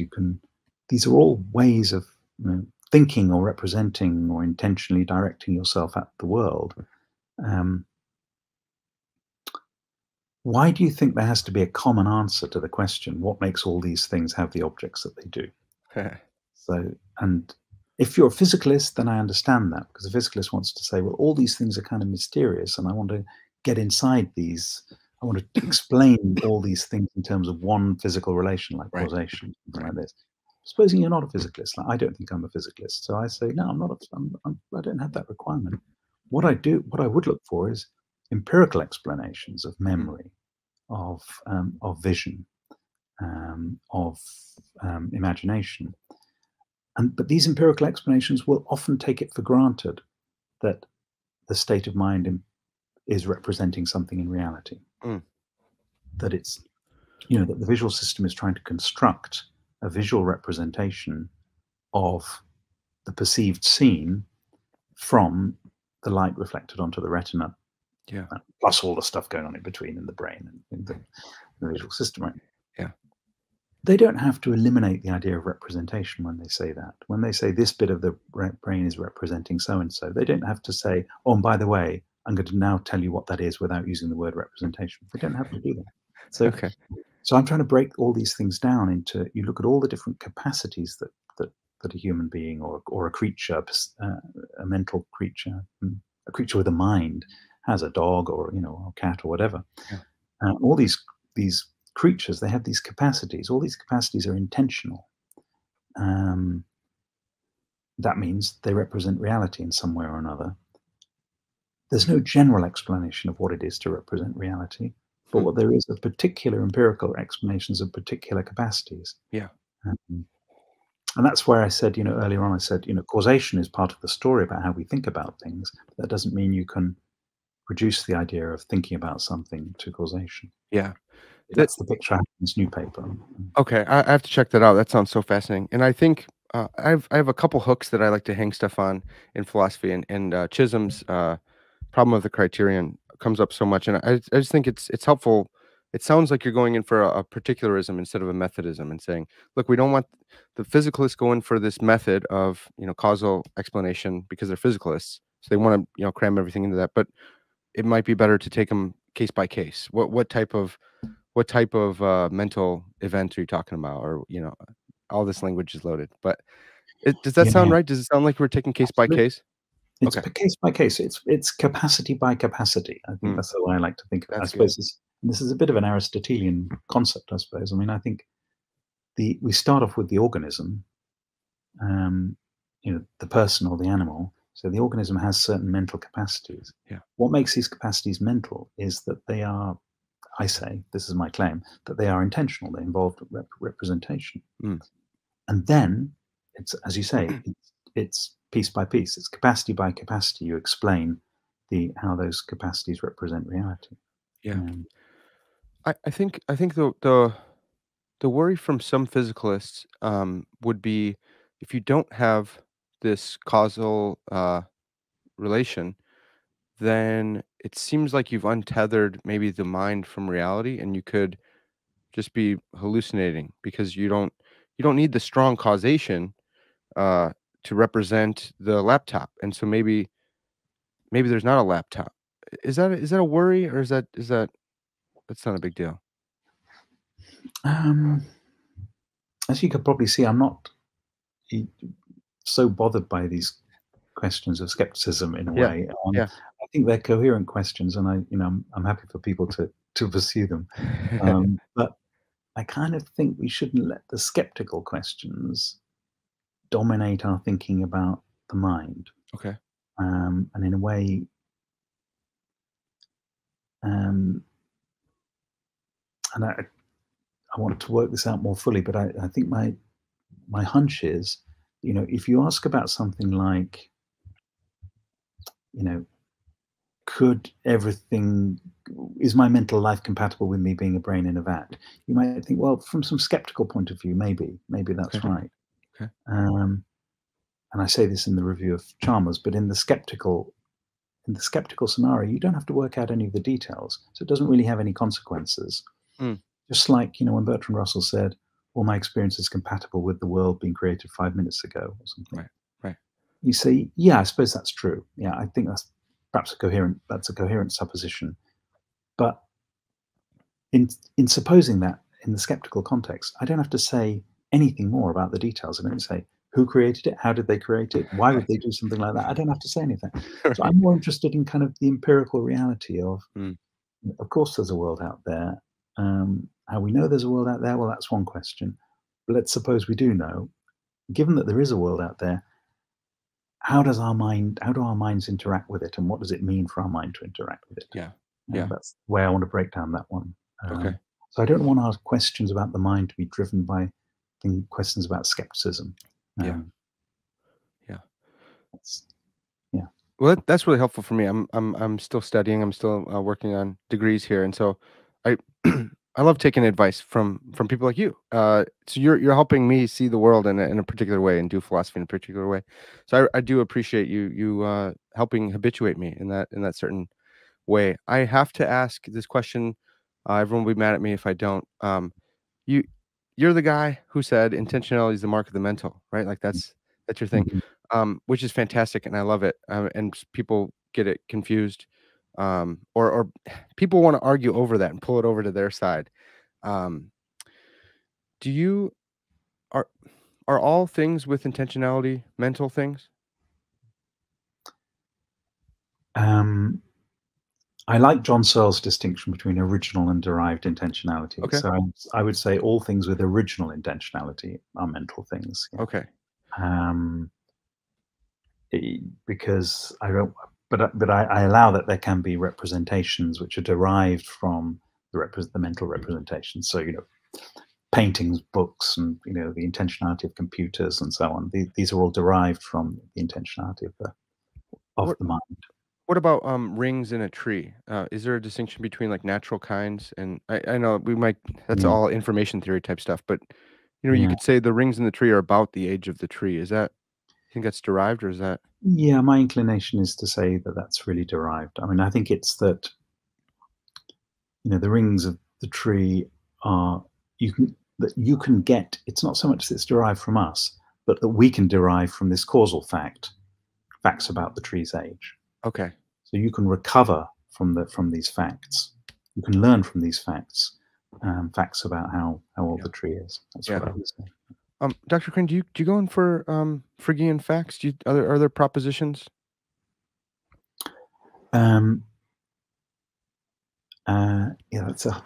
These are all ways of thinking or representing or intentionally directing yourself at the world. Um, why do you think there has to be a common answer to the question, what makes all these things have the objects that they do? So, and if you're a physicalist, then I understand that, because a physicalist wants to say, well, all these things are kind of mysterious, and I want to get inside these. I want to explain all these things in terms of one physical relation, like right, causation, something right. like this. Supposing you're not a physicalist, like I don't think I'm a physicalist, so I say, no, I'm not. I don't have that requirement. What I would look for is empirical explanations of Mm, memory, of vision, of imagination. But these empirical explanations will often take it for granted that the state of mind is representing something in reality. mm, That that the visual system is trying to construct a visual representation of the perceived scene from the light reflected onto the retina, yeah, plus all the stuff going on in between in the brain and in the visual system. Right? yeah. They don't have to eliminate the idea of representation when they say that. When they say this bit of the brain is representing so and so, they don't have to say, oh, and by the way, I'm going to now tell you what that is without using the word representation. They don't have to do that. So, Okay. so I'm trying to break all these things down into, you look at all the different capacities that a human being or a creature, a mental creature, a creature with a mind has, a dog or a cat or whatever. Yeah. All these creatures, they have these capacities. All these capacities are intentional. Um, that means they represent reality in some way or another. There's no general explanation of what it is to represent reality, but Hmm. what there is are particular empirical explanations of particular capacities. Yeah. Um, and that's where I said, earlier on, I said, causation is part of the story about how we think about things. But that doesn't mean you can reduce the idea of thinking about something to causation. Yeah. That That's the picture I have in this new paper. okay. I have to check that out. That sounds so fascinating. And I think I have a couple hooks that I like to hang stuff on in philosophy, and Chisholm's problem of the criterion comes up so much, and I just think it's helpful. It sounds like you're going in for a particularism instead of a methodism, and saying, look, we don't want the physicalists go in for this method of causal explanation because they're physicalists, so they want to cram everything into that. But it might be better to take them case by case. What type of mental event are you talking about? Or all this language is loaded. But does that sound Yeah, right? Does it sound like we're taking case by absolutely. case? It's Okay. case by case. It's capacity by capacity. I think Mm, that's the way I like to think of it. I that's good. suppose this is a bit of an Aristotelian concept, I suppose. I mean, I think we start off with the organism, um, the person or the animal. So the organism has certain mental capacities. Yeah. What makes these capacities mental is that they are, I say, this is my claim, that they are intentional. They involve representation. Mm. And then it's, as you say, it's piece by piece. It's capacity by capacity. You explain the how those capacities represent reality. Yeah. Um, I think the worry from some physicalists would be if you don't have this causal relation, then it seems like you've untethered maybe the mind from reality, and you could just be hallucinating because you don't need the strong causation uh, to represent the laptop, and so maybe there's not a laptop. Is that a worry, or is that that's not a big deal? um, as you could probably see, I'm not e- so bothered by these questions of skepticism in a Yeah, way. yeah. I think they're coherent questions, and I'm happy for people to pursue them. But I kind of think we shouldn't let the skeptical questions dominate our thinking about the mind. Okay. And in a way, um, and I want to work this out more fully, but I think my hunch is, if you ask about something like, you know, could everything is my mental life compatible with me being a brain in a vat? You might think, well, from some skeptical point of view, maybe Okay. that's right. Okay. Um, and I say this in the review of Chalmers, but in the skeptical scenario, you don't have to work out any of the details, so it doesn't really have any consequences. Mm, Just like, when Bertrand Russell said, all my experience is compatible with the world being created 5 minutes ago or something. right. Right. You say, yeah, I suppose that's true. Yeah, I think perhaps that's a coherent supposition. But in supposing that in the skeptical context, I don't have to say anything more about the details. I don't say who created it, how did they create it, why would they do something like that. I don't have to say anything. So Right. I'm more interested in kind of the empirical reality Mm, of course, there's a world out there. How we know there's a world out there, well, that's one question. But let's suppose we do know. Given that there is a world out there, how do our minds interact with it, and what does it mean for our mind to interact with it? yeah. Yeah. That's the way I want to break down that one. Okay. So I don't want our questions about the mind to be driven by questions about skepticism. Yeah. Um, Yeah. that's, yeah. Well, that's really helpful for me. I'm still studying. I'm still working on degrees here, and so I I love taking advice from people like you. So you're helping me see the world in a particular way and do philosophy in a particular way. So I do appreciate you helping habituate me in that certain way. I have to ask this question. Everyone will be mad at me if I don't. You you're the guy who said intentionality is the mark of the mental, right? Like that's your thing, Mhm. which is fantastic, and I love it. And people get it confused, or people want to argue over that and pull it over to their side. Um, do you are are all things with intentionality mental things? Um, I like John Searle's distinction between original and derived intentionality. Okay, So I would say all things with original intentionality are mental things. Yeah. okay, Um, because I don't, but I allow that there can be representations which are derived from the mental representations. So paintings, books, and the intentionality of computers and so on. These are all derived from the intentionality of what the mind. What about, rings in a tree? Is there a distinction between, like, natural kinds and I know we might that's Yeah, all information theory type stuff, but, you yeah, could say the rings in the tree are about the age of the tree. Is that you think that's derived, or is that yeah. My inclination is to say that that's really derived. I mean, I think it's that. the rings of the tree are you can get. It's not so much that it's derived from us, but that we can derive from this causal facts about the tree's age. Okay. So you can recover from these facts. You can learn from these facts about how old Yeah. the tree is. That's Yeah. what I would say. Dr. Crane, do you go in for Phrygian facts? Are there propositions? Um, yeah, that's a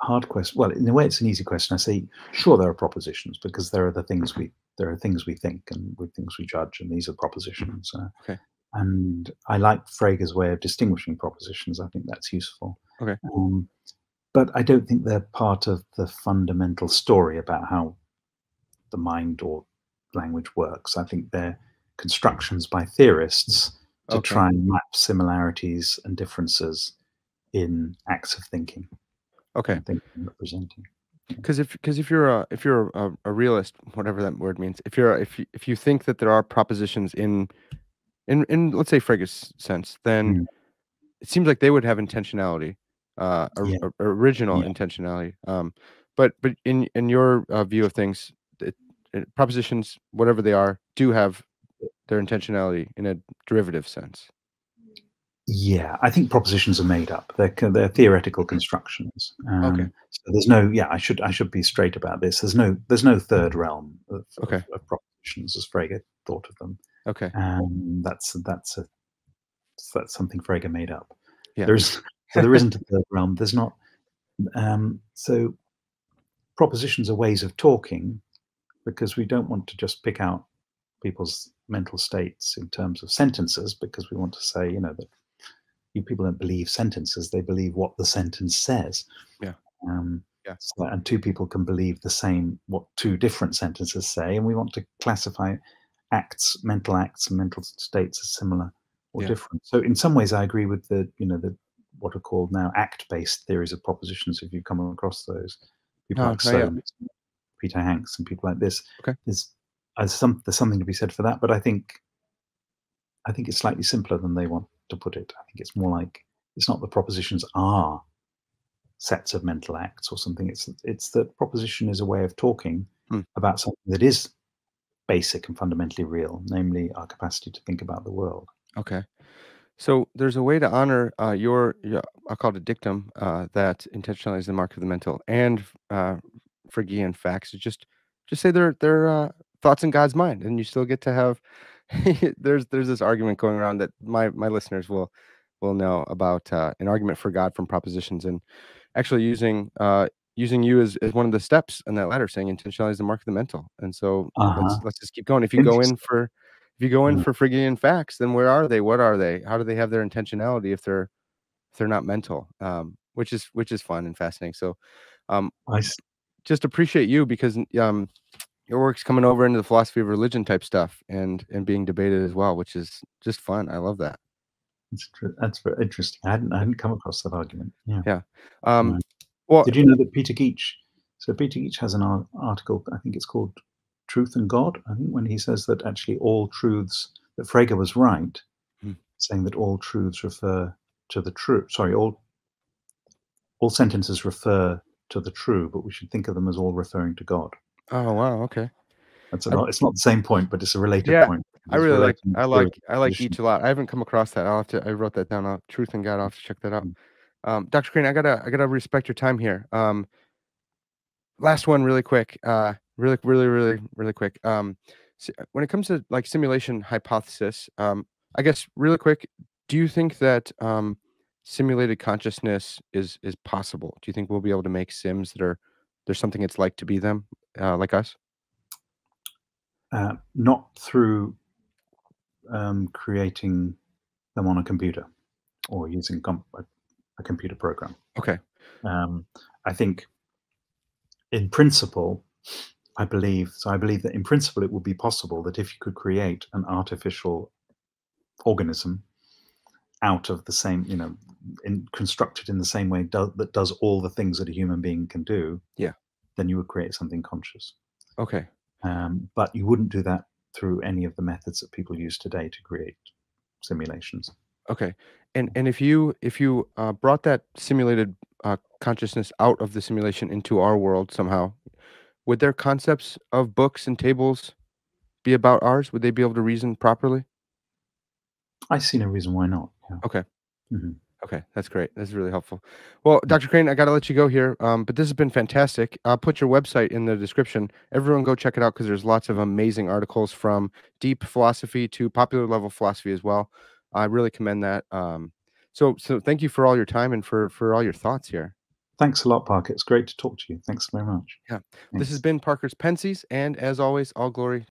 hard question. Well, in a way, it's an easy question. I say, sure, there are propositions because there are things we think and with things we judge, and these are propositions. Okay. And I like Frege's way of distinguishing propositions. I think that's useful. Okay. Um, but I don't think they're part of the fundamental story about how the mind or language works. I think they're constructions by theorists to Okay. try and map similarities and differences in acts of thinking Okay. and thinking and representing. Because if you're a realist, whatever that word means, if you think that there are propositions in let's say Frege's sense, then Mm. it seems like they would have intentionality, Yeah, original yeah, intentionality. But in your view of things, propositions, whatever they are, do have their intentionality in a derivative sense. yeah. I think propositions are made up. They're theoretical constructions. Okay. So there's no. Yeah, I should be straight about this. There's no third realm Okay. of propositions as Frege thought of them. Okay. That's something Frege made up. Yeah. There is so there isn't a third realm. There's not. So propositions are ways of talking because we don't want to just pick out people's mental states in terms of sentences because we want to say, that people don't believe sentences; they believe what the sentence says. Yeah. Um, Yeah. and two people can believe the same what two different sentences say, and we want to classify mental acts, and mental states as similar or Yeah. different. So in some ways, I agree with the what are called now act-based theories of propositions. If you come across those, people No, like not yet. Soames, Peter Hanks, and people like this, Okay. there's something to be said for that. But I think it's slightly simpler than they want to put it. I think it's more like it's not the propositions are sets of mental acts or something. It's that proposition is a way of talking Hmm. about something that is basic and fundamentally real, namely our capacity to think about the world. Okay. So there's a way to honor your I'll call it a dictum that intentionality is the mark of the mental, and Phrygian facts. Just say they're thoughts in God's mind, and you still get to have. There's this argument going around that my listeners will know about an argument for God from propositions, and actually using you as one of the steps in that ladder, saying intentionality is the mark of the mental. And so let's Uh-huh. let's just keep going. Interesting. If you go in Uh, for Phrygian facts, then where are they? What are they? How do they have their intentionality if they're not mental? Which is fun and fascinating. So, um, I s- just appreciate you because your work's coming over into the philosophy of religion type stuff and being debated as well, which is just fun. I love that. that's very interesting. I hadn't come across that argument. Yeah. Yeah. Um, Right. well, Did you know that Peter Geach? So Peter Geach has an article. I think it's called "Truth and God." I think when he says that actually all truths that Frege was right, hmm, saying that all truths refer to the true. Sorry, all sentences refer to the true, but we should think of them as all referring to God. oh wow, okay. That's I it's not the same point, but it's a related Yeah, point. I It's really like relating I spirit like I like position. each a lot. I haven't come across that. I wrote that down. Truth and God. I'll have to check that out. Mm. Dr. Crane, I gotta respect your time here. Last one, really quick. Really quick. When it comes to like simulation hypothesis, I guess really quick, do you think that simulated consciousness is possible? Do you think we'll be able to make sims that are there's something it's like to be them, like us? Not through creating them on a computer or using a computer program. Okay. Um, I think in principle, I believe that in principle it would be possible that if you could create an artificial organism out of the same, constructed in the same way that does all the things that a human being can do, Yeah. then you would create something conscious. Okay. But you wouldn't do that through any of the methods that people use today to create simulations. Okay. And if you brought that simulated consciousness out of the simulation into our world somehow, would their concepts of books and tables be about ours? Would they be able to reason properly? I see no reason why not. Yeah. Okay. Mhm. Okay, that's great. This is really helpful. Well, Mm. Dr. Crane, I got to let you go here, but this has been fantastic. I'll put your website in the description. Everyone go check it out because there's lots of amazing articles from deep philosophy to popular level philosophy as well. I really commend that. So thank you for all your time and for all your thoughts here. Thanks a lot, Parker. It's great to talk to you. Thanks very much. Yeah, this has Thanks. been Parker's Pensées, and as always, all glory